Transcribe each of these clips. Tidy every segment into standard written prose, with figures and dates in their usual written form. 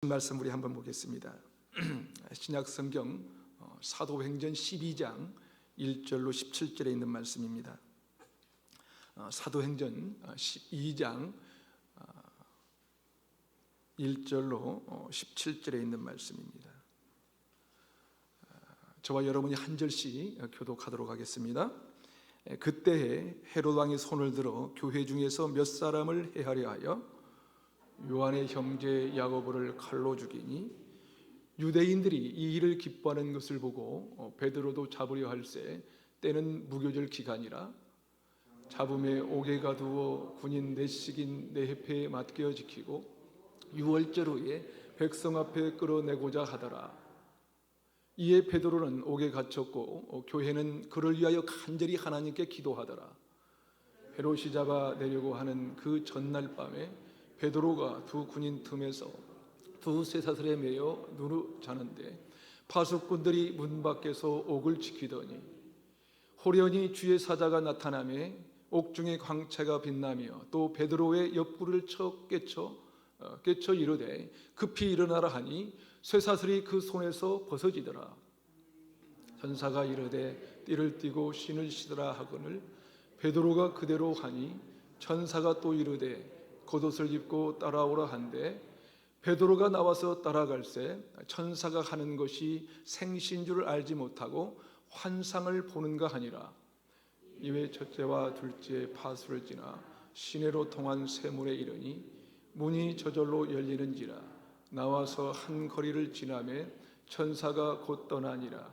말씀 우리 한번 보겠습니다. 신약 성경 사도행전 12장 1절로 17절에 있는 말씀입니다. 사도행전 12장 1절로 17절에 있는 말씀입니다. 저와 여러분이 한 절씩 교독하도록 하겠습니다. 그때에 헤롯 왕이 손을 들어 교회 중에서 몇 사람을 해하려 하여 요한의 형제 야고보를 칼로 죽이니 유대인들이 이 일을 기뻐하는 것을 보고 베드로도 잡으려 할새 때는 무교절 기간이라 잡음에 옥에 가두어 군인 넷씩인 네헤페에 맡겨 지키고 유월절 후에 백성 앞에 끌어내고자 하더라. 이에 베드로는 옥에 갇혔고 교회는 그를 위하여 간절히 하나님께 기도하더라. 헤롯이 잡아 내려고 하는 그 전날 밤에 베드로가 두 군인 틈에서 두 쇠사슬에 매여 누르 자는데 파수꾼들이 문 밖에서 옥을 지키더니 호련히 주의 사자가 나타나매 옥중의 광채가 빛나며 또 베드로의 옆구리를 깨쳐 이르되 급히 일어나라 하니 쇠사슬이 그 손에서 벗어지더라. 천사가 이르되 띠를 띠고 신을 신으라 하거늘 베드로가 그대로 하니 천사가 또 이르되 겉옷을 입고 따라오라 한데 베드로가 나와서 따라갈새 천사가 하는 것이 생시인 줄 알지 못하고 환상을 보는가 하니라. 이외 첫째와 둘째 파수를 지나 시내로 통한 세문에 이르니 문이 저절로 열리는지라. 나와서 한 거리를 지나매 천사가 곧 떠나니라.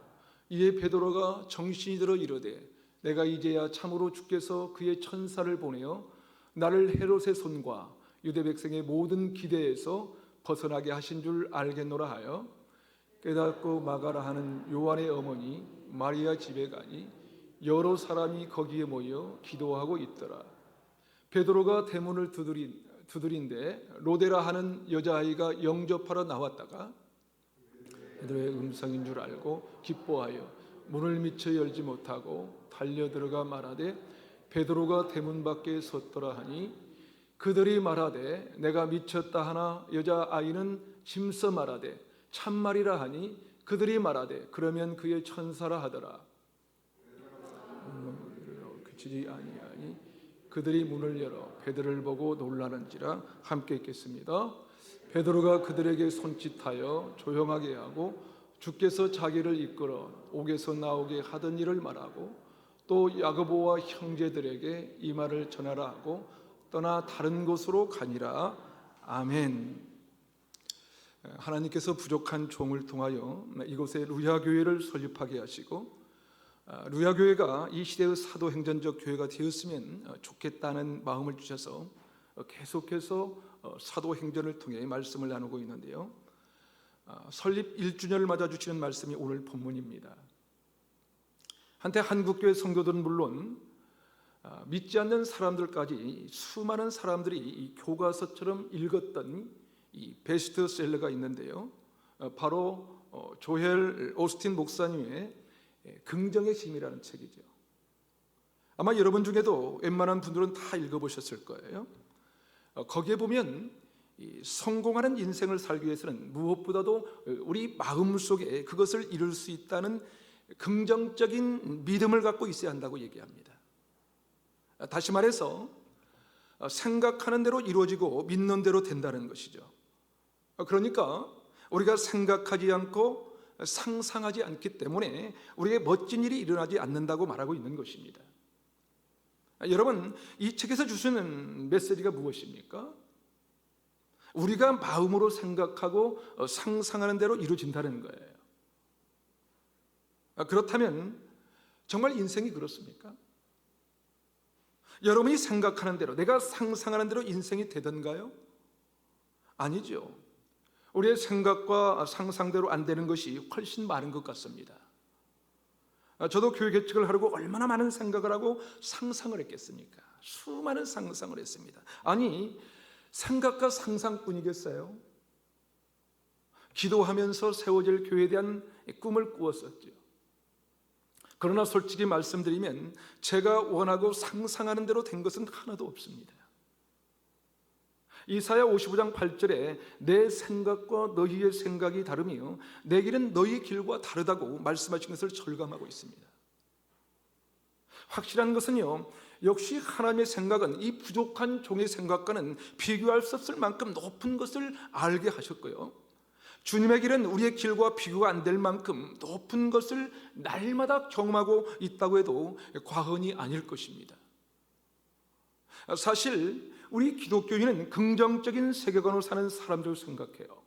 이에 베드로가 정신이 들어 이르되 내가 이제야 참으로 주께서 그의 천사를 보내어 나를 헤롯의 손과 유대 백성의 모든 기대에서 벗어나게 하신 줄 알겠노라 하여 깨닫고 마가라 하는 요한의 어머니 마리아 집에 가니 여러 사람이 거기에 모여 기도하고 있더라. 베드로가 대문을 두드린데 로데라 하는 여자아이가 영접하러 나왔다가 베드로의 음성인 줄 알고 기뻐하여 문을 미처 열지 못하고 달려 들어가 말하되 베드로가 대문 밖에 섰더라 하니 그들이 말하되 내가 미쳤다 하나 여자아이는 힘써 말하되 참말이라 하니 그들이 말하되 그러면 그의 천사라 하더라. 그치지 아니하니 그들이 문을 열어 베드로를 보고 놀라는지라. 함께 읽겠습니다. 베드로가 그들에게 손짓하여 조용하게 하고 주께서 자기를 이끌어 옥에서 나오게 하던 일을 말하고 또 야고보와 형제들에게 이 말을 전하라 하고 떠나 다른 곳으로 가니라. 아멘. 하나님께서 부족한 종을 통하여 이곳에 루야교회를 설립하게 하시고 루야교회가 이 시대의 사도행전적 교회가 되었으면 좋겠다는 마음을 주셔서 계속해서 사도행전을 통해 말씀을 나누고 있는데요, 설립 1주년을 맞아주시는 말씀이 오늘 본문입니다. 한때 한국교회 성도들은 물론 믿지 않는 사람들까지 수많은 사람들이 이 교과서처럼 읽었던 이 베스트셀러가 있는데요, 바로 조엘 오스틴 목사님의 긍정의 힘이라는 책이죠. 아마 여러분 중에도 웬만한 분들은 다 읽어보셨을 거예요. 거기에 보면 이 성공하는 인생을 살기 위해서는 무엇보다도 우리 마음속에 그것을 이룰 수 있다는 긍정적인 믿음을 갖고 있어야 한다고 얘기합니다. 다시 말해서 생각하는 대로 이루어지고 믿는 대로 된다는 것이죠. 그러니까 우리가 생각하지 않고 상상하지 않기 때문에 우리에게 멋진 일이 일어나지 않는다고 말하고 있는 것입니다. 여러분, 이 책에서 주시는 메시지가 무엇입니까? 우리가 마음으로 생각하고 상상하는 대로 이루어진다는 거예요. 그렇다면 정말 인생이 그렇습니까? 여러분이 생각하는 대로, 내가 상상하는 대로 인생이 되던가요? 아니죠. 우리의 생각과 상상대로 안 되는 것이 훨씬 많은 것 같습니다. 저도 교회 개척을 하려고 얼마나 많은 생각을 하고 상상을 했겠습니까? 수많은 상상을 했습니다. 아니, 생각과 상상뿐이겠어요? 기도하면서 세워질 교회에 대한 꿈을 꾸었었죠. 그러나 솔직히 말씀드리면 제가 원하고 상상하는 대로 된 것은 하나도 없습니다. 이사야 55장 8절에 내 생각과 너희의 생각이 다르며 내 길은 너희 길과 다르다고 말씀하신 것을 절감하고 있습니다. 확실한 것은요, 역시 하나님의 생각은 이 부족한 종의 생각과는 비교할 수 없을 만큼 높은 것을 알게 하셨고요, 주님의 길은 우리의 길과 비교가 안 될 만큼 높은 것을 날마다 경험하고 있다고 해도 과언이 아닐 것입니다. 사실 우리 기독교인은 긍정적인 세계관으로 사는 사람들을 생각해요.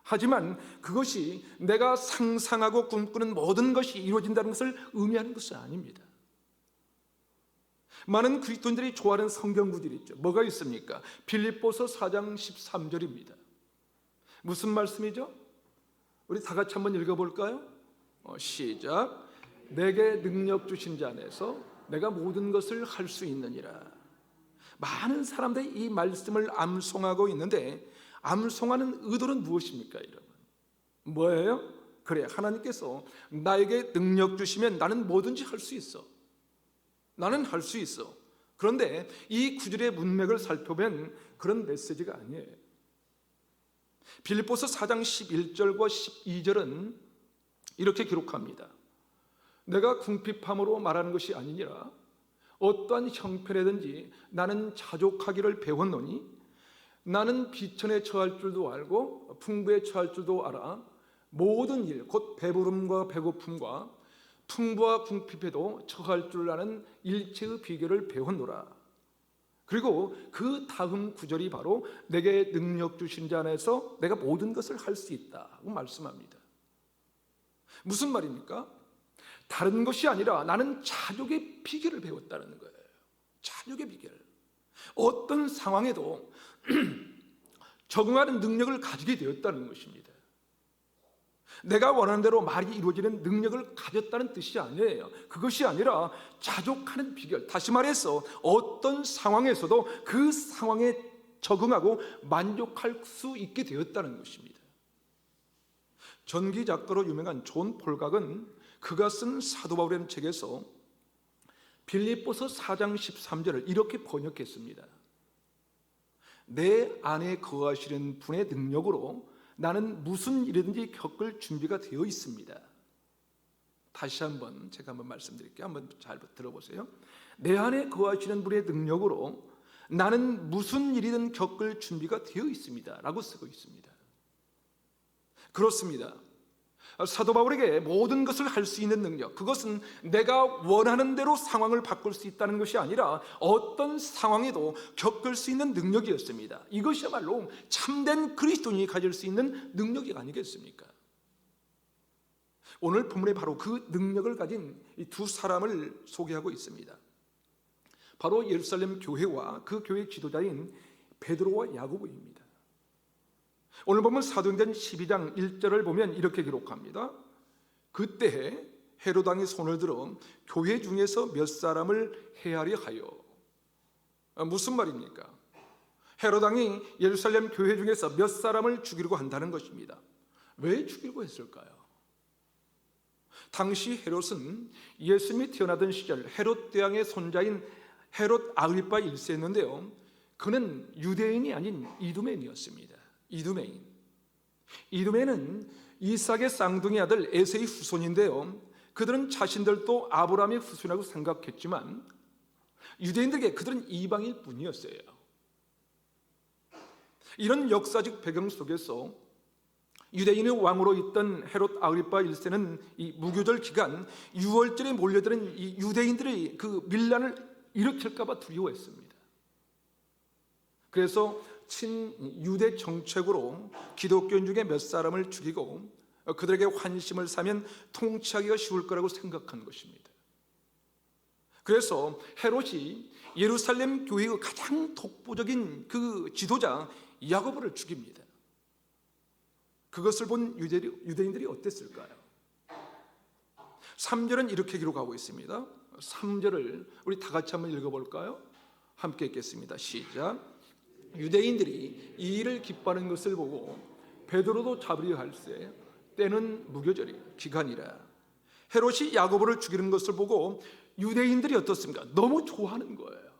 하지만 그것이 내가 상상하고 꿈꾸는 모든 것이 이루어진다는 것을 의미하는 것은 아닙니다. 많은 그리스도인들이 좋아하는 성경 구절이 있죠. 뭐가 있습니까? 빌립보서 4장 13절입니다. 무슨 말씀이죠? 우리 다 같이 한번 읽어볼까요? 시작. 내게 능력 주신 자 안에서 내가 모든 것을 할 수 있느니라. 많은 사람들이 이 말씀을 암송하고 있는데, 암송하는 의도는 무엇입니까, 여러분? 뭐예요? 그래, 하나님께서 나에게 능력 주시면 나는 뭐든지 할 수 있어. 나는 할 수 있어. 그런데 이 구절의 문맥을 살펴보면 그런 메시지가 아니에요. 빌립보서 4장 11절과 12절은 이렇게 기록합니다. 내가 궁핍함으로 말하는 것이 아니니라. 어떠한 형편이든지 나는 자족하기를 배웠노니 나는 비천에 처할 줄도 알고 풍부에 처할 줄도 알아. 모든 일, 곧 배부름과 배고픔과 풍부와 궁핍에도 처할 줄 아는 일체의 비결을 배웠노라. 그리고 그 다음 구절이 바로 내게 능력 주신 자 안에서 내가 모든 것을 할 수 있다고 말씀합니다. 무슨 말입니까? 다른 것이 아니라 나는 자족의 비결을 배웠다는 거예요. 자족의 비결. 어떤 상황에도 적응하는 능력을 가지게 되었다는 것입니다. 내가 원하는 대로 말이 이루어지는 능력을 가졌다는 뜻이 아니에요. 그것이 아니라 자족하는 비결. 다시 말해서 어떤 상황에서도 그 상황에 적응하고 만족할 수 있게 되었다는 것입니다. 전기 작가로 유명한 존 폴각은 그가 쓴 사도 바울의 책에서 빌립보서 4장 13절을 이렇게 번역했습니다. 내 안에 거하시는 분의 능력으로 나는 무슨 일이든지 겪을 준비가 되어 있습니다. 다시 한번 제가 한번 말씀드릴게요. 한번 잘 들어보세요. 내 안에 거하시는 분의 능력으로 나는 무슨 일이든 겪을 준비가 되어 있습니다 라고 쓰고 있습니다. 그렇습니다. 사도 바울에게 모든 것을 할 수 있는 능력, 그것은 내가 원하는 대로 상황을 바꿀 수 있다는 것이 아니라 어떤 상황에도 겪을 수 있는 능력이었습니다. 이것이야말로 참된 그리스도인이 가질 수 있는 능력이 아니겠습니까? 오늘 본문에 바로 그 능력을 가진 이 두 사람을 소개하고 있습니다. 바로 예루살렘 교회와 그 교회 지도자인 베드로와 야고보입니다. 오늘 보면 사도행전 12장 1절을 보면 이렇게 기록합니다. 그때 헤롯 왕이 손을 들어 교회 중에서 몇 사람을 해하려 하여. 무슨 말입니까? 헤롯 왕이 예루살렘 교회 중에서 몇 사람을 죽이려고 한다는 것입니다. 왜 죽이려고 했을까요? 당시 헤롯은 예수님이 태어나던 시절 헤롯 대왕의 손자인 헤롯 아그리파 1세였는데요, 그는 유대인이 아닌 이두메인이었습니다. 이두메인은 이삭의 쌍둥이 아들 에세의 후손인데요, 그들은 자신들도 아브라함의 후손이라고 생각했지만 유대인들에게 그들은 이방일 뿐이었어요. 이런 역사적 배경 속에서 유대인의 왕으로 있던 헤롯 아그리파 1세는 이 무교절 기간 유월절에 몰려드는 이 유대인들의 그 밀란을 일으킬까 봐 두려워했습니다. 그래서 친유대 정책으로 기독교인 중에 몇 사람을 죽이고 그들에게 환심을 사면 통치하기가 쉬울 거라고 생각한 것입니다. 그래서 헤롯이 예루살렘 교회의 가장 독보적인 그 지도자 야고보를 죽입니다. 그것을 본 유대인들이 어땠을까요? 3절은 이렇게 기록하고 있습니다. 3절을 우리 다 같이 한번 읽어볼까요? 함께 읽겠습니다. 시작. 유대인들이 이 일을 기뻐하는 것을 보고 베드로도 잡으려 할세 때는 무교절이 기간이라. 헤롯이 야고보를 죽이는 것을 보고 유대인들이 어떻습니까? 너무 좋아하는 거예요.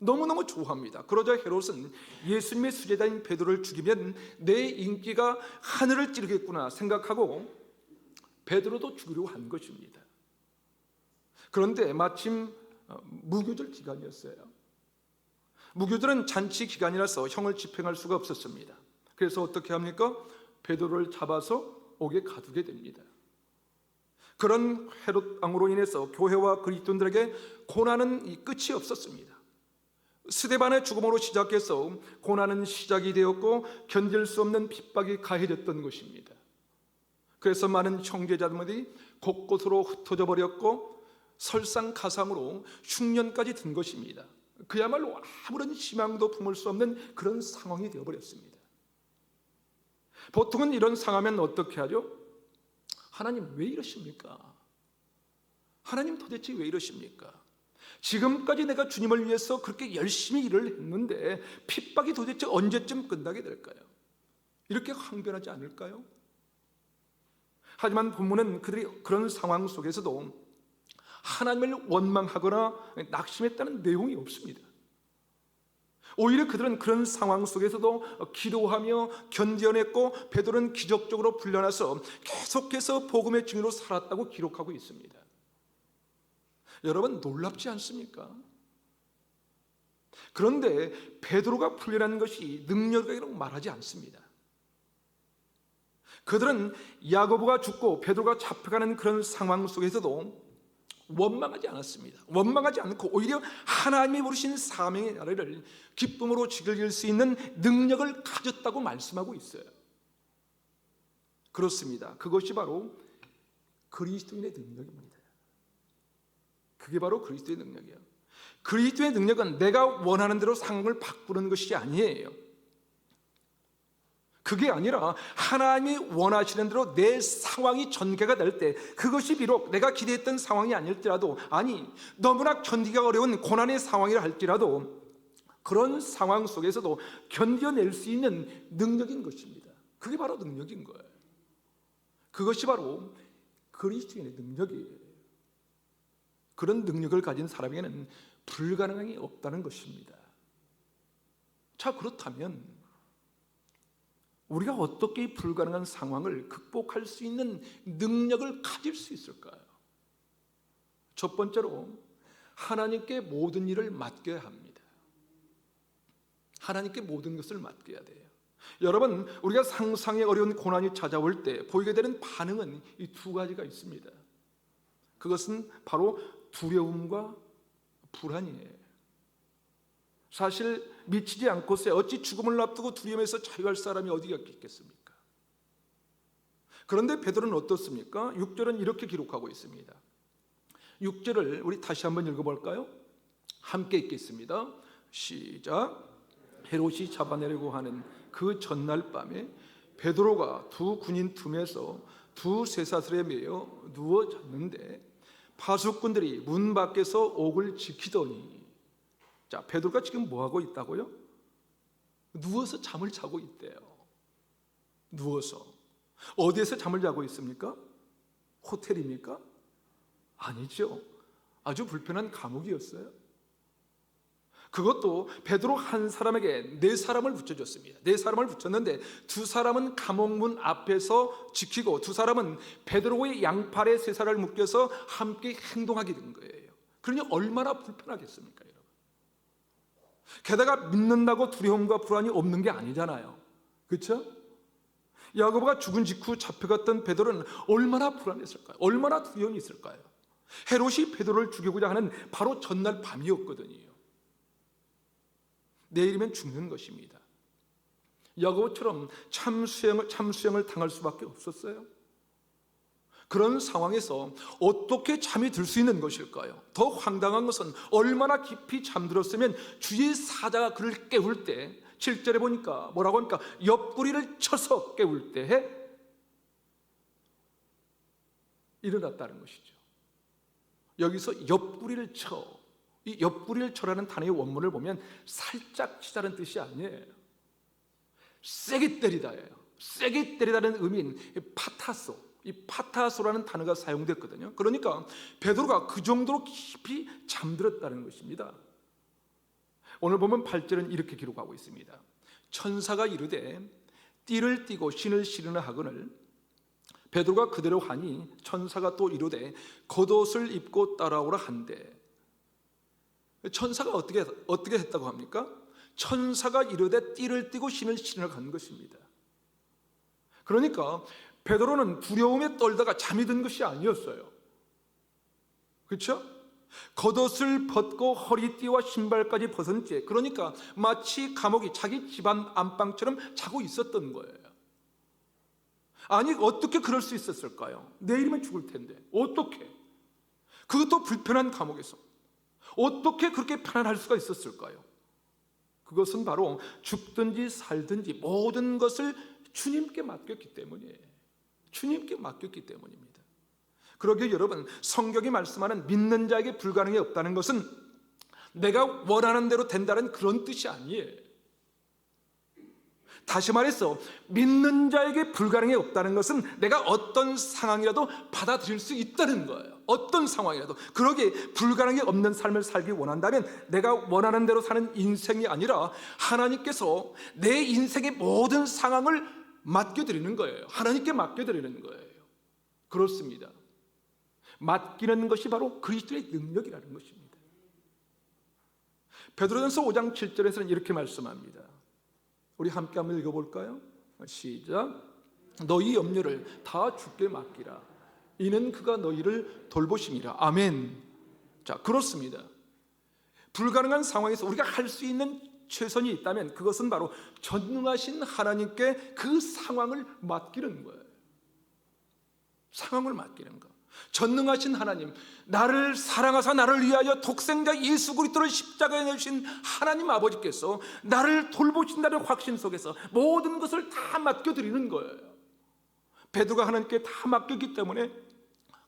너무너무 좋아합니다. 그러자 헤롯은 예수님의 수제자인 베드로를 죽이면 내 인기가 하늘을 찌르겠구나 생각하고 베드로도 죽이려고 한 것입니다. 그런데 마침 무교절 기간이었어요. 무교절은 잔치 기간이라서 형을 집행할 수가 없었습니다. 그래서 어떻게 합니까? 베드로를 잡아서 옥에 가두게 됩니다. 그런 헤롯 왕으로 인해서 교회와 그리스도인들에게 고난은 끝이 없었습니다. 스데반의 죽음으로 시작해서 고난은 시작이 되었고 견딜 수 없는 핍박이 가해졌던 것입니다. 그래서 많은 형제자들이 곳곳으로 흩어져 버렸고 설상가상으로 흉년까지 든 것입니다. 그야말로 아무런 희망도 품을 수 없는 그런 상황이 되어버렸습니다. 보통은 이런 상황이면 어떻게 하죠? 하나님 왜 이러십니까? 하나님 도대체 왜 이러십니까? 지금까지 내가 주님을 위해서 그렇게 열심히 일을 했는데 핍박이 도대체 언제쯤 끝나게 될까요? 이렇게 항변하지 않을까요? 하지만 본문은 그들이 그런 상황 속에서도 하나님을 원망하거나 낙심했다는 내용이 없습니다. 오히려 그들은 그런 상황 속에서도 기도하며 견뎌냈고 베드로는 기적적으로 풀려나서 계속해서 복음의 증인으로 살았다고 기록하고 있습니다. 여러분 놀랍지 않습니까? 그런데 베드로가 풀려난 것이 능력이라고 말하지 않습니다. 그들은 야고보가 죽고 베드로가 잡혀가는 그런 상황 속에서도 원망하지 않았습니다. 원망하지 않고 오히려 하나님이 부르신 사명의 나라를 기쁨으로 즐길 수 있는 능력을 가졌다고 말씀하고 있어요. 그렇습니다. 그것이 바로 그리스도인의 능력입니다. 그게 바로 그리스도의 능력이에요. 그리스도의 능력은 내가 원하는 대로 상황을 바꾸는 것이 아니에요. 그게 아니라 하나님이 원하시는 대로 내 상황이 전개가 될 때, 그것이 비록 내가 기대했던 상황이 아닐지라도, 아니 너무나 견디기가 어려운 고난의 상황이라 할지라도 그런 상황 속에서도 견뎌낼 수 있는 능력인 것입니다. 그게 바로 능력인 거예요. 그것이 바로 그리스도인의 능력이에요. 그런 능력을 가진 사람에게는 불가능함이 없다는 것입니다. 자, 그렇다면 우리가 어떻게 이 불가능한 상황을 극복할 수 있는 능력을 가질 수 있을까요? 첫 번째로 하나님께 모든 일을 맡겨야 합니다. 하나님께 모든 것을 맡겨야 돼요. 여러분, 우리가 상상이 어려운 고난이 찾아올 때 보이게 되는 반응은 이 두 가지가 있습니다. 그것은 바로 두려움과 불안이에요. 사실 미치지 않고서 어찌 죽음을 앞두고 두려움에서 자유할 사람이 어디가 있겠습니까? 그런데 베드로는 어떻습니까? 6절은 이렇게 기록하고 있습니다. 6절을 우리 다시 한번 읽어볼까요? 함께 읽겠습니다. 시작. 헤롯이 잡아내려고 하는 그 전날 밤에 베드로가 두 군인 틈에서 두 쇠사슬에 매여 누워졌는데 파수꾼들이 문 밖에서 옥을 지키더니, 자, 베드로가 지금 뭐 하고 있다고요? 누워서 잠을 자고 있대요. 누워서. 어디에서 잠을 자고 있습니까? 호텔입니까? 아니죠. 아주 불편한 감옥이었어요. 그것도 베드로 한 사람에게 네 사람을 붙여줬습니다. 네 사람을 붙였는데 두 사람은 감옥문 앞에서 지키고 두 사람은 베드로의 양팔에 쇠사를 묶여서 함께 행동하게 된 거예요. 그러니 얼마나 불편하겠습니까, 여러분? 게다가 믿는다고 두려움과 불안이 없는 게 아니잖아요. 그렇죠? 야고보가 죽은 직후 잡혀갔던 베드로는 얼마나 불안했을까요? 얼마나 두려움이 있을까요? 헤롯이 베드로를 죽이고자 하는 바로 전날 밤이었거든요. 내일이면 죽는 것입니다. 야고보처럼 참수형을 당할 수밖에 없었어요. 그런 상황에서 어떻게 잠이 들 수 있는 것일까요? 더 황당한 것은 얼마나 깊이 잠들었으면 주의 사자가 그를 깨울 때, 7절에 보니까 뭐라고 합니까? 옆구리를 쳐서 깨울 때에 일어났다는 것이죠. 여기서 옆구리를 쳐, 이 옆구리를 쳐라는 단어의 원문을 보면 살짝 치자는 뜻이 아니에요. 세게 때리다예요. 세게 때리다는 의미인 파타소, 이 파타소라는 단어가 사용됐거든요. 그러니까 베드로가 그 정도로 깊이 잠들었다는 것입니다. 오늘 보면 8절은 이렇게 기록하고 있습니다. 천사가 이르되 띠를 띠고 신을 신으라 하거늘 베드로가 그대로 하니 천사가 또 이르되 겉옷을 입고 따라오라 한대. 천사가 어떻게 했다고 합니까? 천사가 이르되 띠를 띠고 신을 신으라 한 것입니다. 그러니까 베드로는 두려움에 떨다가 잠이 든 것이 아니었어요. 그렇죠? 겉옷을 벗고 허리띠와 신발까지 벗은 채, 그러니까 마치 감옥이 자기 집안 안방처럼 자고 있었던 거예요. 아니, 어떻게 그럴 수 있었을까요? 내일이면 죽을 텐데 어떻게, 그것도 불편한 감옥에서 어떻게 그렇게 편안할 수가 있었을까요? 그것은 바로 죽든지 살든지 모든 것을 주님께 맡겼기 때문이에요. 주님께 맡겼기 때문입니다. 그러기에 여러분, 성경이 말씀하는 믿는 자에게 불가능이 없다는 것은 내가 원하는 대로 된다는 그런 뜻이 아니에요. 다시 말해서 믿는 자에게 불가능이 없다는 것은 내가 어떤 상황이라도 받아들일 수 있다는 거예요. 어떤 상황이라도. 그러기에 불가능이 없는 삶을 살기 원한다면 내가 원하는 대로 사는 인생이 아니라 하나님께서 내 인생의 모든 상황을 맡겨드리는 거예요. 하나님께 맡겨드리는 거예요. 그렇습니다. 맡기는 것이 바로 그리스도의 능력이라는 것입니다. 베드로전서 5장 7절에서는 이렇게 말씀합니다. 우리 함께 한번 읽어볼까요? 시작. 너희 염려를 다 주께 맡기라. 이는 그가 너희를 돌보심이라. 아멘. 자, 그렇습니다. 불가능한 상황에서 우리가 할 수 있는 최선이 있다면 그것은 바로 전능하신 하나님께 그 상황을 맡기는 거예요. 상황을 맡기는 거. 전능하신 하나님, 나를 사랑하사 나를 위하여 독생자 예수 그리스도를 십자가에 내주신 하나님 아버지께서 나를 돌보신다는 확신 속에서 모든 것을 다 맡겨드리는 거예요. 베드로가 하나님께 다 맡겼기 때문에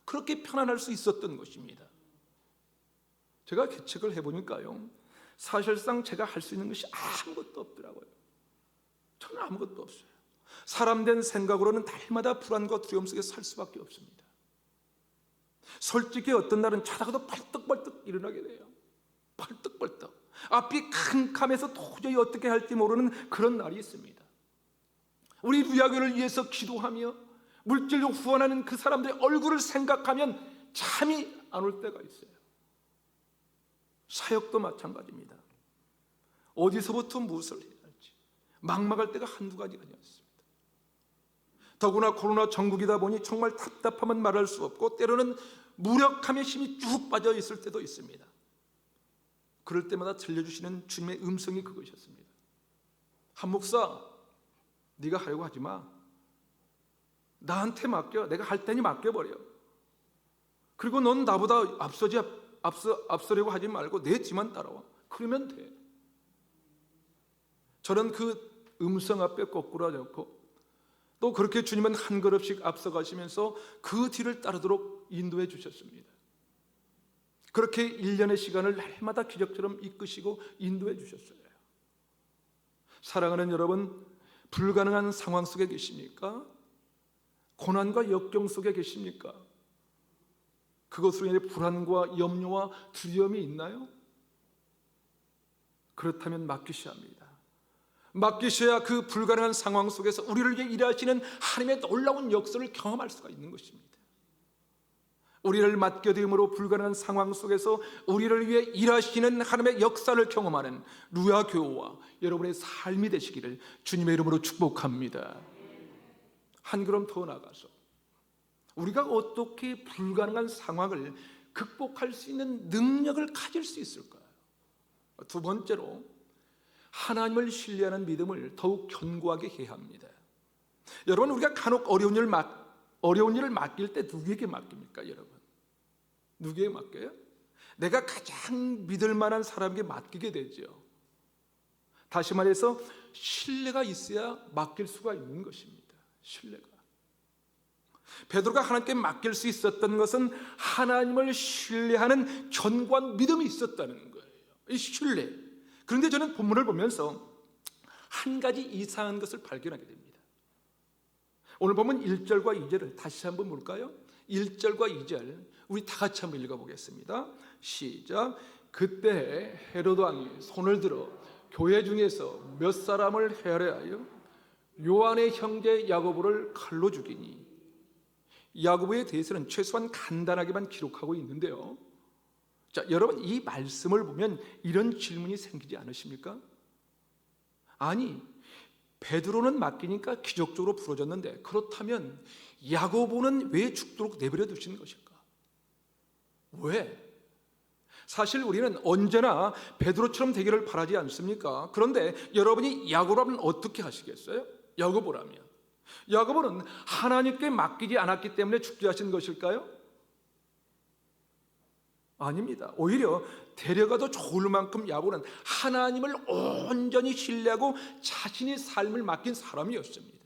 그렇게 편안할 수 있었던 것입니다. 제가 계책을 해보니까요, 사실상 제가 할 수 있는 것이 아무것도 없더라고요. 저는 아무것도 없어요. 사람된 생각으로는 날마다 불안과 두려움 속에 살 수밖에 없습니다. 솔직히 어떤 날은 자다가도 벌떡벌떡 일어나게 돼요. 벌떡벌떡. 앞이 캄캄해서 도저히 어떻게 할지 모르는 그런 날이 있습니다. 우리 부야교를 위해서 기도하며 물질로 후원하는 그 사람들의 얼굴을 생각하면 잠이 안 올 때가 있어요. 사역도 마찬가지입니다. 어디서부터 무엇을 해야 할지 막막할 때가 한두 가지가 아니었습니다. 더구나 코로나 전국이다 보니 정말 답답함은 말할 수 없고 때로는 무력함에 힘이 쭉 빠져 있을 때도 있습니다. 그럴 때마다 들려주시는 주님의 음성이 그것이었습니다. 한 목사, 네가 하려고 하지 마. 나한테 맡겨. 내가 할 테니 맡겨버려. 그리고 넌 나보다 앞서려고 하지 말고 내 뒤만 따라와. 그러면 돼. 저는 그 음성 앞에 꼬꾸라졌고 또 그렇게 주님은 한 걸음씩 앞서가시면서 그 뒤를 따르도록 인도해 주셨습니다. 그렇게 1년의 시간을 날마다 기적처럼 이끄시고 인도해 주셨어요. 사랑하는 여러분, 불가능한 상황 속에 계십니까? 고난과 역경 속에 계십니까? 그것으로 인해 불안과 염려와 두려움이 있나요? 그렇다면 맡기셔야 합니다. 맡기셔야 그 불가능한 상황 속에서 우리를 위해 일하시는 하나님의 놀라운 역사를 경험할 수가 있는 것입니다. 우리를 맡겨드림으로 불가능한 상황 속에서 우리를 위해 일하시는 하나님의 역사를 경험하는 루야 교우와 여러분의 삶이 되시기를 주님의 이름으로 축복합니다. 한 걸음 더 나가서 우리가 어떻게 불가능한 상황을 극복할 수 있는 능력을 가질 수 있을까요? 두 번째로 하나님을 신뢰하는 믿음을 더욱 견고하게 해야 합니다. 여러분, 우리가 간혹 어려운 일을 맡길 때 누구에게 맡깁니까? 여러분, 누구에게 맡겨요? 내가 가장 믿을 만한 사람에게 맡기게 되죠. 다시 말해서 신뢰가 있어야 맡길 수가 있는 것입니다. 신뢰가. 베드로가 하나님께 맡길 수 있었던 것은 하나님을 신뢰하는 견고한 믿음이 있었다는 거예요. 이 신뢰. 그런데 저는 본문을 보면서 한 가지 이상한 것을 발견하게 됩니다. 오늘 보면 1절과 2절을 다시 한번 볼까요? 1절과 2절 우리 다 같이 한번 읽어보겠습니다. 시작. 그때 헤롯 왕이 손을 들어 교회 중에서 몇 사람을 헤아려하여 요한의 형제 야고보를 칼로 죽이니. 야고보에 대해서는 최소한 간단하게만 기록하고 있는데요. 자, 여러분, 이 말씀을 보면 이런 질문이 생기지 않으십니까? 아니, 베드로는 맡기니까 기적적으로 부러졌는데, 그렇다면 야고보는 왜 죽도록 내버려 두신 것일까? 왜? 사실 우리는 언제나 베드로처럼 되기를 바라지 않습니까? 그런데 여러분이 야고보라면 어떻게 하시겠어요? 야고보는 하나님께 맡기지 않았기 때문에 죽게 하신 것일까요? 아닙니다. 오히려 데려가도 좋을 만큼 야고보는 하나님을 온전히 신뢰하고 자신의 삶을 맡긴 사람이었습니다.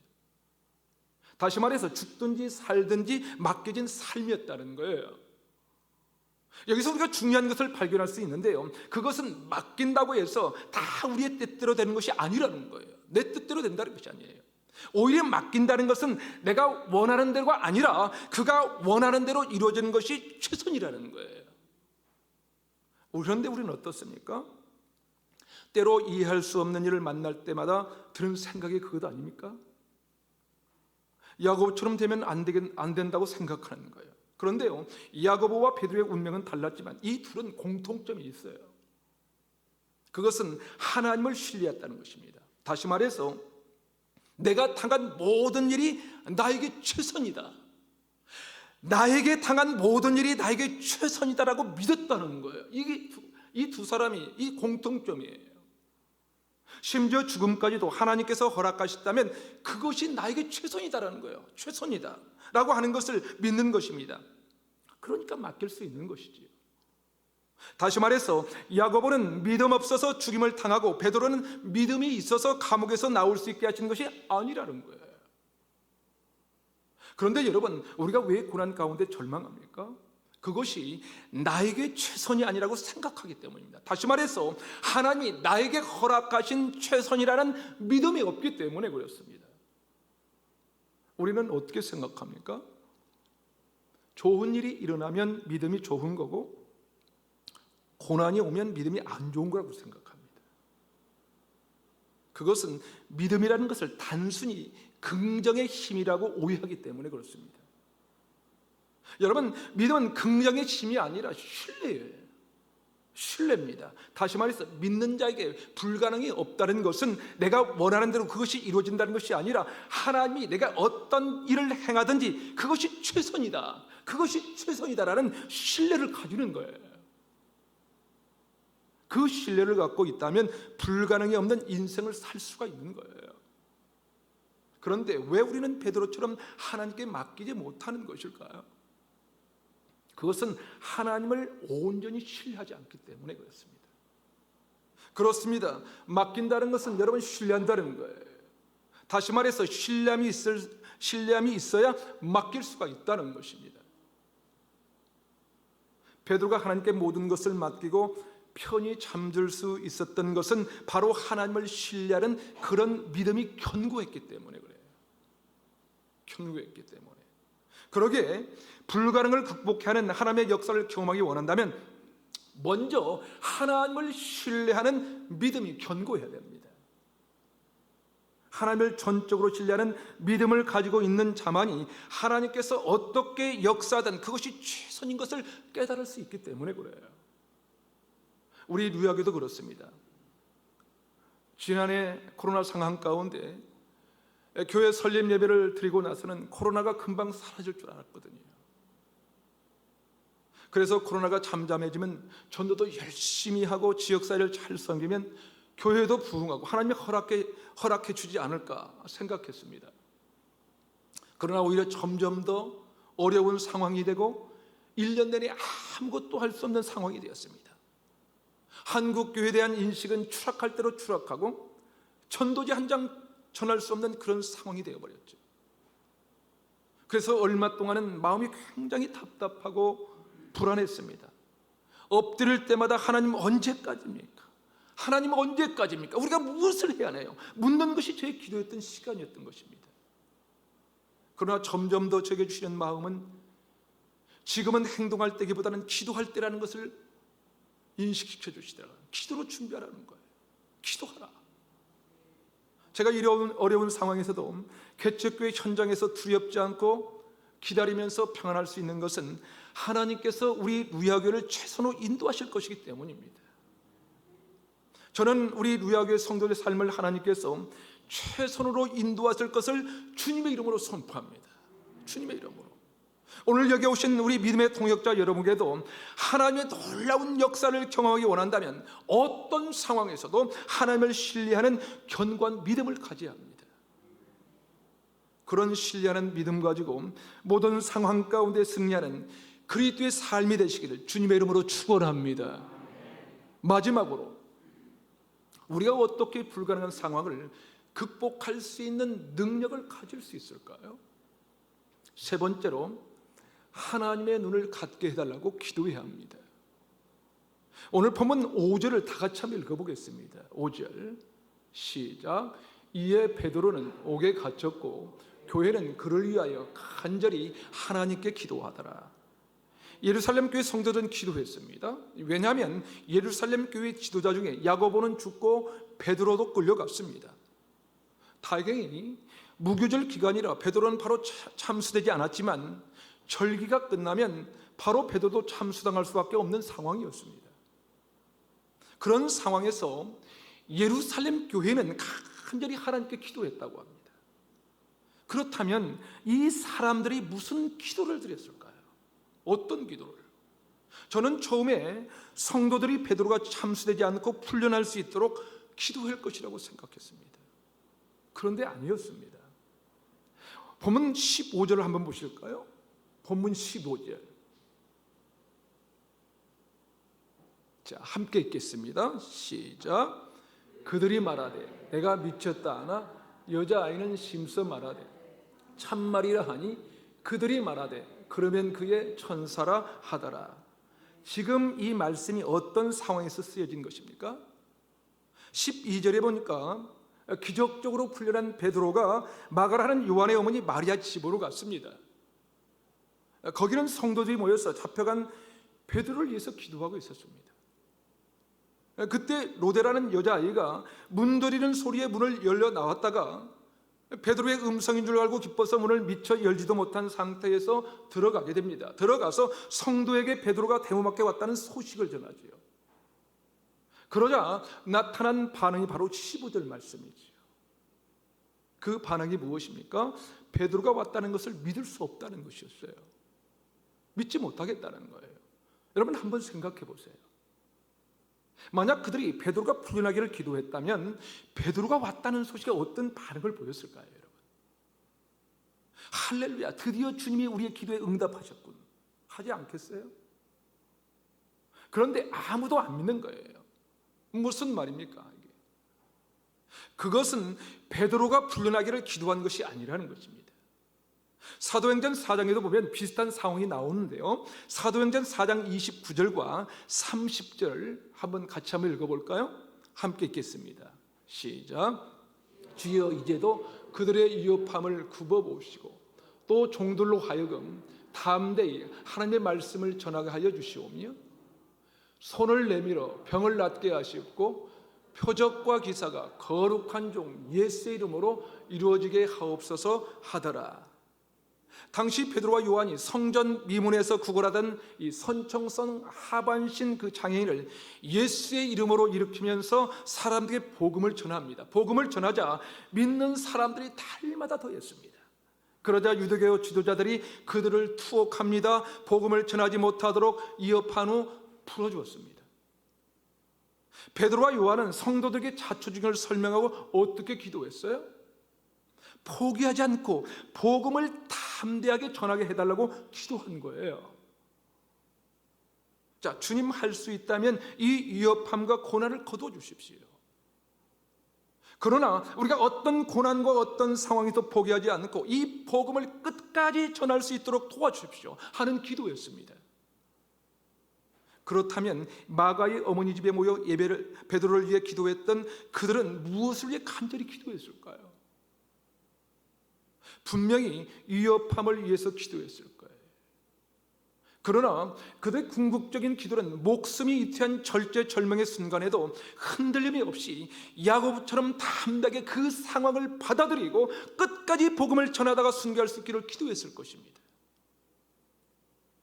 다시 말해서 죽든지 살든지 맡겨진 삶이었다는 거예요. 여기서 우리가 중요한 것을 발견할 수 있는데요, 그것은 맡긴다고 해서 다 우리의 뜻대로 되는 것이 아니라는 거예요. 내 뜻대로 된다는 것이 아니에요. 오히려 맡긴다는 것은 내가 원하는 대로가 아니라 그가 원하는 대로 이루어지는 것이 최선이라는 거예요. 그런데 우리는 어떻습니까? 때로 이해할 수 없는 일을 만날 때마다 드는 생각이 그것 아닙니까? 야고보처럼 되면 안 된다고 생각하는 거예요. 그런데요, 야고보와 베드로의 운명은 달랐지만 이 둘은 공통점이 있어요. 그것은 하나님을 신뢰했다는 것입니다. 다시 말해서 내가 당한 모든 일이 나에게 최선이다, 나에게 당한 모든 일이 나에게 최선이다라고 믿었다는 거예요. 이게 이 두 사람이 이 공통점이에요. 심지어 죽음까지도 하나님께서 허락하셨다면 그것이 나에게 최선이다라는 거예요. 최선이다 라고 하는 것을 믿는 것입니다. 그러니까 맡길 수 있는 것이지요. 다시 말해서 야고보는 믿음 없어서 죽임을 당하고 베드로는 믿음이 있어서 감옥에서 나올 수 있게 하신 것이 아니라는 거예요. 그런데 여러분, 우리가 왜 고난 가운데 절망합니까? 그것이 나에게 최선이 아니라고 생각하기 때문입니다. 다시 말해서 하나님이 나에게 허락하신 최선이라는 믿음이 없기 때문에 그렇습니다. 우리는 어떻게 생각합니까? 좋은 일이 일어나면 믿음이 좋은 거고 고난이 오면 믿음이 안 좋은 거라고 생각합니다. 그것은 믿음이라는 것을 단순히 긍정의 힘이라고 오해하기 때문에 그렇습니다. 여러분, 믿음은 긍정의 힘이 아니라 신뢰예요. 신뢰입니다. 다시 말해서 믿는 자에게 불가능이 없다는 것은 내가 원하는 대로 그것이 이루어진다는 것이 아니라 하나님이 내가 어떤 일을 행하든지 그것이 최선이다, 그것이 최선이다라는 신뢰를 가지는 거예요. 그 신뢰를 갖고 있다면 불가능이 없는 인생을 살 수가 있는 거예요. 그런데 왜 우리는 베드로처럼 하나님께 맡기지 못하는 것일까요? 그것은 하나님을 온전히 신뢰하지 않기 때문에 그렇습니다. 그렇습니다. 맡긴다는 것은 여러분 신뢰한다는 거예요. 다시 말해서 신뢰함이 있어야 맡길 수가 있다는 것입니다. 베드로가 하나님께 모든 것을 맡기고 편히 잠들 수 있었던 것은 바로 하나님을 신뢰하는 그런 믿음이 견고했기 때문에 그래요. 견고했기 때문에. 그러기에 불가능을 극복해야 하는 하나님의 역사를 경험하기 원한다면 먼저 하나님을 신뢰하는 믿음이 견고해야 됩니다. 하나님을 전적으로 신뢰하는 믿음을 가지고 있는 자만이 하나님께서 어떻게 역사하든 그것이 최선인 것을 깨달을 수 있기 때문에 그래요. 우리 뉴욕에도 그렇습니다. 지난해 코로나 상황 가운데 교회 설립 예배를 드리고 나서는 코로나가 금방 사라질 줄 알았거든요. 그래서 코로나가 잠잠해지면 전도도 열심히 하고 지역사회를 잘 섬기면 교회도 부흥하고 하나님이 허락해 주지 않을까 생각했습니다. 그러나 오히려 점점 더 어려운 상황이 되고 1년 내내 아무것도 할 수 없는 상황이 되었습니다. 한국 교회에 대한 인식은 추락할 대로 추락하고 전도지 한 장 전할 수 없는 그런 상황이 되어버렸죠. 그래서 얼마 동안은 마음이 굉장히 답답하고 불안했습니다. 엎드릴 때마다 하나님 언제까지입니까? 하나님 언제까지입니까? 우리가 무엇을 해야 하나요? 묻는 것이 제 기도였던 시간이었던 것입니다. 그러나 점점 더 제게 주시는 마음은 지금은 행동할 때기보다는 기도할 때라는 것을 인식시켜 주시더라고요. 기도로 준비하라는 거예요. 기도하라. 제가 이런 어려운 상황에서도 개척교회 현장에서 두렵지 않고 기다리면서 평안할 수 있는 것은 하나님께서 우리 루야교회를 최선으로 인도하실 것이기 때문입니다. 저는 우리 루야교회 성도들의 삶을 하나님께서 최선으로 인도하실 것을 주님의 이름으로 선포합니다. 주님의 이름으로. 오늘 여기 오신 우리 믿음의 동역자 여러분께도 하나님의 놀라운 역사를 경험하기 원한다면 어떤 상황에서도 하나님을 신뢰하는 견고한 믿음을 가져야 합니다. 그런 신뢰하는 믿음 가지고 모든 상황 가운데 승리하는 그리스도의 삶이 되시기를 주님의 이름으로 축원합니다. 마지막으로 우리가 어떻게 불가능한 상황을 극복할 수 있는 능력을 가질 수 있을까요? 세 번째로 하나님의 눈을 갖게 해달라고 기도해야 합니다. 오늘 본문 5절을 다 같이 한번 읽어보겠습니다. 5절 시작. 이에 베드로는 옥에 갇혔고 교회는 그를 위하여 간절히 하나님께 기도하더라. 예루살렘 교회 성도들은 기도했습니다. 왜냐하면 예루살렘 교회 지도자 중에 야고보는 죽고 베드로도 끌려갔습니다. 다행히 무교절 기간이라 베드로는 바로 참수되지 않았지만 절기가 끝나면 바로 베드로도 참수당할 수밖에 없는 상황이었습니다. 그런 상황에서 예루살렘 교회는 간절히 하나님께 기도했다고 합니다. 그렇다면 이 사람들이 무슨 기도를 드렸을까요? 어떤 기도를? 저는 처음에 성도들이 베드로가 참수되지 않고 풀려날 수 있도록 기도할 것이라고 생각했습니다. 그런데 아니었습니다. 본문 15절을 한번 보실까요? 본문 15절. 자, 함께 읽겠습니다. 시작. 그들이 말하되 내가 미쳤다 하나 여자아이는 심서 말하되 참말이라 하니 그들이 말하되 그러면 그의 천사라 하더라. 지금 이 말씀이 어떤 상황에서 쓰여진 것입니까? 12절에 보니까 기적적으로 풀려난 베드로가 마가라는 요한의 어머니 마리아 집으로 갔습니다. 거기는 성도들이 모여서 잡혀간 베드로를 위해서 기도하고 있었습니다. 그때 로데라는 여자아이가 문드리는 소리에 문을 열려 나왔다가 베드로의 음성인 줄 알고 기뻐서 문을 미처 열지도 못한 상태에서 들어가게 됩니다. 들어가서 성도에게 베드로가 대문 밖에 왔다는 소식을 전하지요. 그러자 나타난 반응이 바로 15절 말씀이지요. 그 반응이 무엇입니까? 베드로가 왔다는 것을 믿을 수 없다는 것이었어요. 믿지 못하겠다는 거예요. 여러분 한번 생각해 보세요. 만약 그들이 베드로가 풀려나기를 기도했다면 베드로가 왔다는 소식에 어떤 반응을 보였을까요, 여러분? 할렐루야, 드디어 주님이 우리의 기도에 응답하셨군 하지 않겠어요? 그런데 아무도 안 믿는 거예요. 무슨 말입니까? 이게? 그것은 베드로가 풀려나기를 기도한 것이 아니라는 것입니다. 사도행전 4장에도 보면 비슷한 상황이 나오는데요. 사도행전 4장 29절과 30절 한번 같이 한번 읽어볼까요? 함께 읽겠습니다. 시작. 주여 이제도 그들의 위협함을 굽어보시고 또 종들로 하여금 담대히 하나님의 말씀을 전하게 하여 주시오며 손을 내밀어 병을 낫게 하시옵고 표적과 기사가 거룩한 종 예수의 이름으로 이루어지게 하옵소서 하더라. 당시 베드로와 요한이 성전 미문에서 구걸하던 이 선청성 하반신 그 장애인을 예수의 이름으로 일으키면서 사람들에게 복음을 전합니다. 복음을 전하자 믿는 사람들이 달마다 더했습니다. 그러자 유대교 지도자들이 그들을 투옥합니다. 복음을 전하지 못하도록 이업한 후 풀어주었습니다. 베드로와 요한은 성도들에게 자초지경을 설명하고 어떻게 기도했어요? 포기하지 않고 복음을 담대하게 전하게 해달라고 기도한 거예요. 자, 주님 할 수 있다면 이 위협함과 고난을 거둬주십시오. 그러나 우리가 어떤 고난과 어떤 상황에도 포기하지 않고 이 복음을 끝까지 전할 수 있도록 도와주십시오 하는 기도였습니다. 그렇다면 마가의 어머니 집에 모여 베드로를 위해 기도했던 그들은 무엇을 위해 간절히 기도했을까요? 분명히 위협함을 위해서 기도했을 거예요. 그러나 그들의 궁극적인 기도는 목숨이 이태한 절제절명의 순간에도 흔들림이 없이 야고보처럼 담대하게 그 상황을 받아들이고 끝까지 복음을 전하다가 순교할 수 있기를 기도했을 것입니다.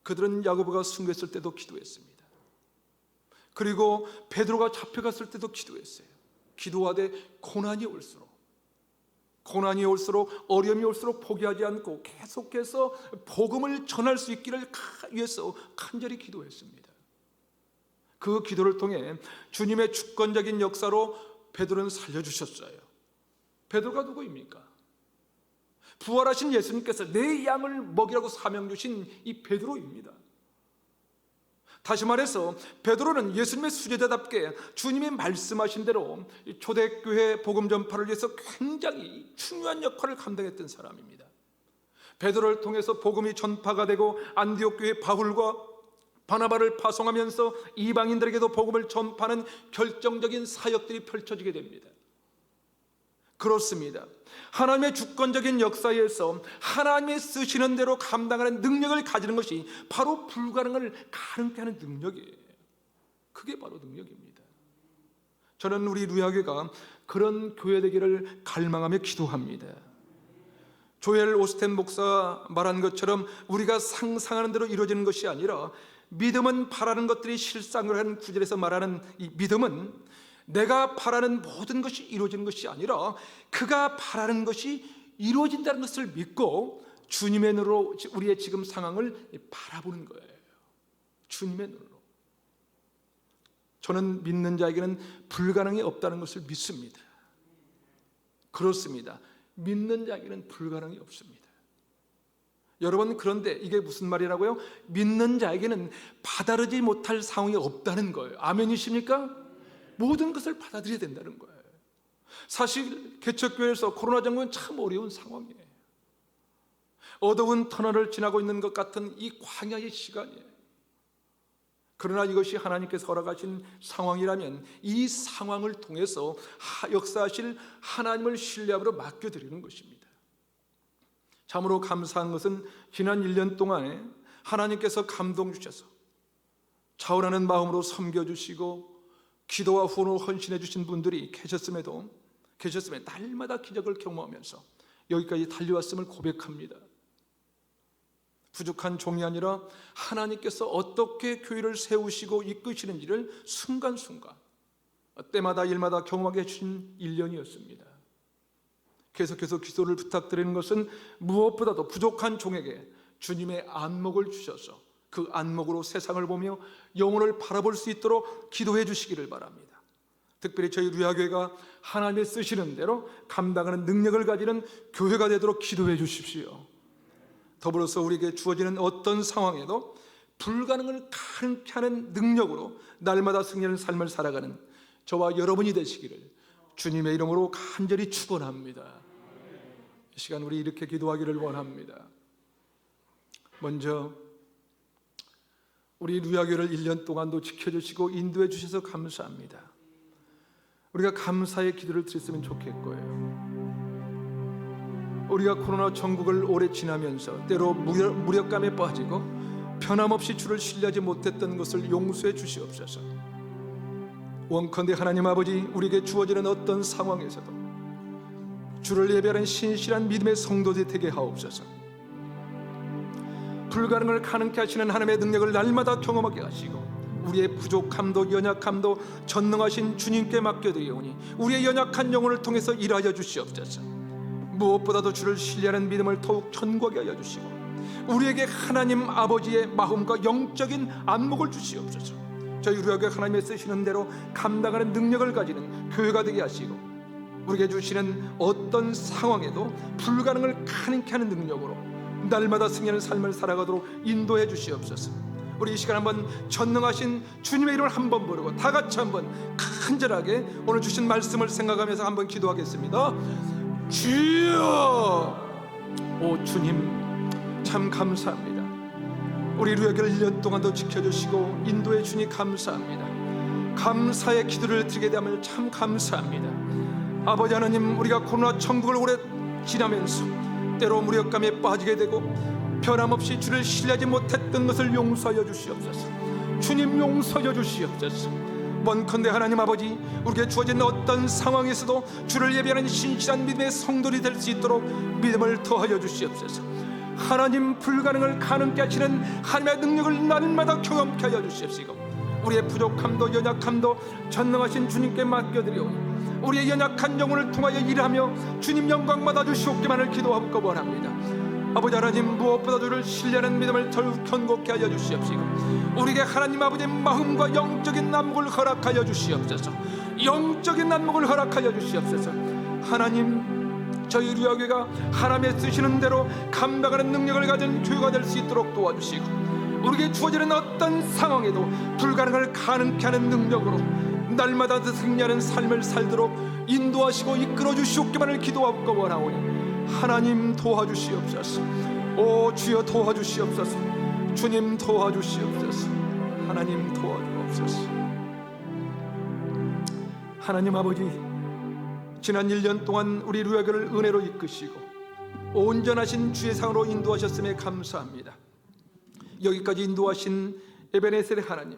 그들은 야고보가 순교했을 때도 기도했습니다. 그리고 베드로가 잡혀갔을 때도 기도했어요. 기도하되 고난이 올수록 어려움이 올수록 포기하지 않고 계속해서 복음을 전할 수 있기를 위해서 간절히 기도했습니다. 그 기도를 통해 주님의 주권적인 역사로 베드로는 살려주셨어요. 베드로가 누구입니까? 부활하신 예수님께서 내 양을 먹이라고 사명 주신 이 베드로입니다. 다시 말해서 베드로는 예수님의 수제자답게 주님이 말씀하신 대로 초대교회 복음 전파를 위해서 굉장히 중요한 역할을 감당했던 사람입니다. 베드로를 통해서 복음이 전파가 되고 안디옥 교회 바울과 바나바를 파송하면서 이방인들에게도 복음을 전파하는 결정적인 사역들이 펼쳐지게 됩니다. 그렇습니다. 하나님의 주권적인 역사에서 하나님의 쓰시는 대로 감당하는 능력을 가지는 것이 바로 불가능을 가능케 하는 능력이에요. 그게 바로 능력입니다. 저는 우리 루야교회가 그런 교회 되기를 갈망하며 기도합니다. 조엘 오스텐 목사가 말한 것처럼 우리가 상상하는 대로 이루어지는 것이 아니라 믿음은 바라는 것들이 실상으로 하는 구절에서 말하는 이 믿음은 내가 바라는 모든 것이 이루어지는 것이 아니라 그가 바라는 것이 이루어진다는 것을 믿고 주님의 눈으로 우리의 지금 상황을 바라보는 거예요. 주님의 눈으로. 저는 믿는 자에게는 불가능이 없다는 것을 믿습니다. 그렇습니다. 믿는 자에게는 불가능이 없습니다. 여러분, 그런데 이게 무슨 말이라고요? 믿는 자에게는 받아들이지 못할 상황이 없다는 거예요. 아멘이십니까? 모든 것을 받아들여야 된다는 거예요. 사실 개척교회에서 코로나 장면은 참 어려운 상황이에요. 어두운 터널을 지나고 있는 것 같은 이 광야의 시간이에요. 그러나 이것이 하나님께서 허락하신 상황이라면 이 상황을 통해서 역사하실 하나님을 신뢰함으로 맡겨드리는 것입니다. 참으로 감사한 것은 지난 1년 동안에 하나님께서 감동 주셔서 차원하는 마음으로 섬겨주시고 기도와 후원을 헌신해 주신 분들이 계셨음에 날마다 기적을 경험하면서 여기까지 달려왔음을 고백합니다. 부족한 종이 아니라 하나님께서 어떻게 교회를 세우시고 이끄시는지를 순간순간 때마다 일마다 경험하게 해주신 1년이었습니다. 계속해서 기도를 부탁드리는 것은 무엇보다도 부족한 종에게 주님의 안목을 주셔서 그 안목으로 세상을 보며 영혼을 바라볼 수 있도록 기도해 주시기를 바랍니다. 특별히 저희 루야교회가 하나님의 쓰시는 대로 감당하는 능력을 가지는 교회가 되도록 기도해 주십시오. 더불어서 우리에게 주어지는 어떤 상황에도 불가능을 가능케 하는 능력으로 날마다 승리하는 삶을 살아가는 저와 여러분이 되시기를 주님의 이름으로 간절히 축원합니다. 이 시간 우리 이렇게 기도하기를 원합니다. 먼저 우리 루야교회를 1년 동안도 지켜주시고 인도해 주셔서 감사합니다. 우리가 감사의 기도를 드렸으면 좋겠고요. 우리가 코로나 전국을 오래 지나면서 때로 무력감에 빠지고 변함없이 주를 신뢰하지 못했던 것을 용서해 주시옵소서. 원컨대 하나님 아버지, 우리에게 주어지는 어떤 상황에서도 주를 예배하는 신실한 믿음의 성도들이 되게 하옵소서. 불가능을 가능케 하시는 하나님의 능력을 날마다 경험하게 하시고 우리의 부족함도 연약함도 전능하신 주님께 맡겨드리오니 우리의 연약한 영혼을 통해서 일하여 주시옵소서. 무엇보다도 주를 신뢰하는 믿음을 더욱 견고하게 하여 주시고 우리에게 하나님 아버지의 마음과 영적인 안목을 주시옵소서. 저희 루야교회 하나님의 쓰시는 대로 감당하는 능력을 가지는 교회가 되게 하시고 우리에게 주시는 어떤 상황에도 불가능을 가능케 하는 능력으로 날마다 승리하는 삶을 살아가도록 인도해 주시옵소서. 우리 이 시간 한번 전능하신 주님의 이름을 한번 부르고 다 같이 한번 간절하게 오늘 주신 말씀을 생각하면서 한번 기도하겠습니다. 주여, 오 주님 참 감사합니다. 우리 루야교회를 1년 동안도 지켜주시고 인도해 주니 감사합니다. 감사의 기도를 드리게 되면 참 감사합니다. 아버지 하나님, 우리가 코로나 천국을 오래 지나면서 때로 무력감에 빠지게 되고 변함없이 주를 신뢰하지 못했던 것을 용서하여 주시옵소서. 주님 용서하여 주시옵소서. 원컨대 하나님 아버지, 우리에게 주어진 어떤 상황에서도 주를 예배하는 신실한 믿음의 성도들이 될 수 있도록 믿음을 더하여 주시옵소서. 하나님, 불가능을 가능케 하시는 하나님의 능력을 날마다 경험케 하여 주시옵시고, 우리의 부족함도 연약함도 전능하신 주님께 맡겨드리오니 우리의 연약한 영혼을 통하여 일하며 주님 영광 받아 주시옵기만을 기도하고 원합니다. 아버지 하나님, 무엇보다 주를 신뢰하는 믿음을 더욱 견고케 하여 주시옵시고, 우리에게 하나님 아버지의 마음과 영적인 난목을 허락하여 주시옵소서. 영적인 난목을 허락하여 주시옵소서. 하나님, 저희 루아교회가 하나님의 쓰시는 대로 감당하는 능력을 가진 교회가 될 수 있도록 도와주시고, 우리에게 주어지는 어떤 상황에도 불가능을 가능케 하는 능력으로 날마다 승리하는 삶을 살도록 인도하시고 이끌어 주시옵기만을 기도하고 원하오니 하나님 도와주시옵소서. 오 주여 도와주시옵소서. 주님 도와주시옵소서. 하나님 도와주옵소서. 하나님 아버지, 지난 1년 동안 우리 루아교를 은혜로 이끄시고 온전하신 주의 상으로 인도하셨음에 감사합니다. 여기까지 인도하신 에베네셀의 하나님,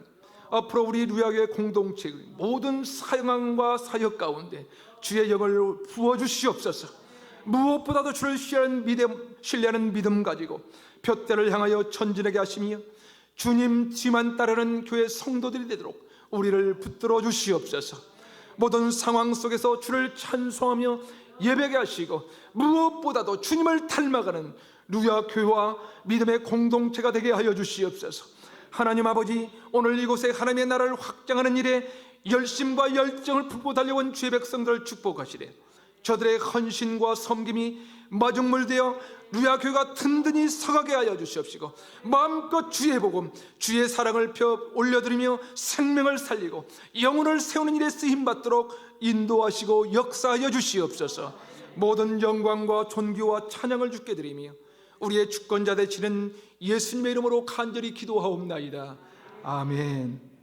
앞으로 우리 루아교회 공동체의 모든 사역과 사역 가운데 주의 영을 부어주시옵소서. 무엇보다도 주를 신뢰하는 믿음 가지고 둯대를 향하여 전진하게 하시며 주님 뒤만 따르는 교회 성도들이 되도록 우리를 붙들어 주시옵소서. 모든 상황 속에서 주를 찬송하며 예배하게 하시고 무엇보다도 주님을 닮아가는 루아 교회와 믿음의 공동체가 되게 하여 주시옵소서. 하나님 아버지, 오늘 이곳에 하나님의 나라를 확장하는 일에 열심과 열정을 품고 달려온 주의 백성들을 축복하시되 저들의 헌신과 섬김이 마중물되어 루아 교회가 든든히 서가게 하여 주시옵시고, 마음껏 주의 복음, 주의 사랑을 펴 올려드리며 생명을 살리고 영혼을 세우는 일에 쓰임받도록 인도하시고 역사하여 주시옵소서. 모든 영광과 존귀와 찬양을 주께 드리며 우리의 주권자 되시는 예수님의 이름으로 간절히 기도하옵나이다. 아멘.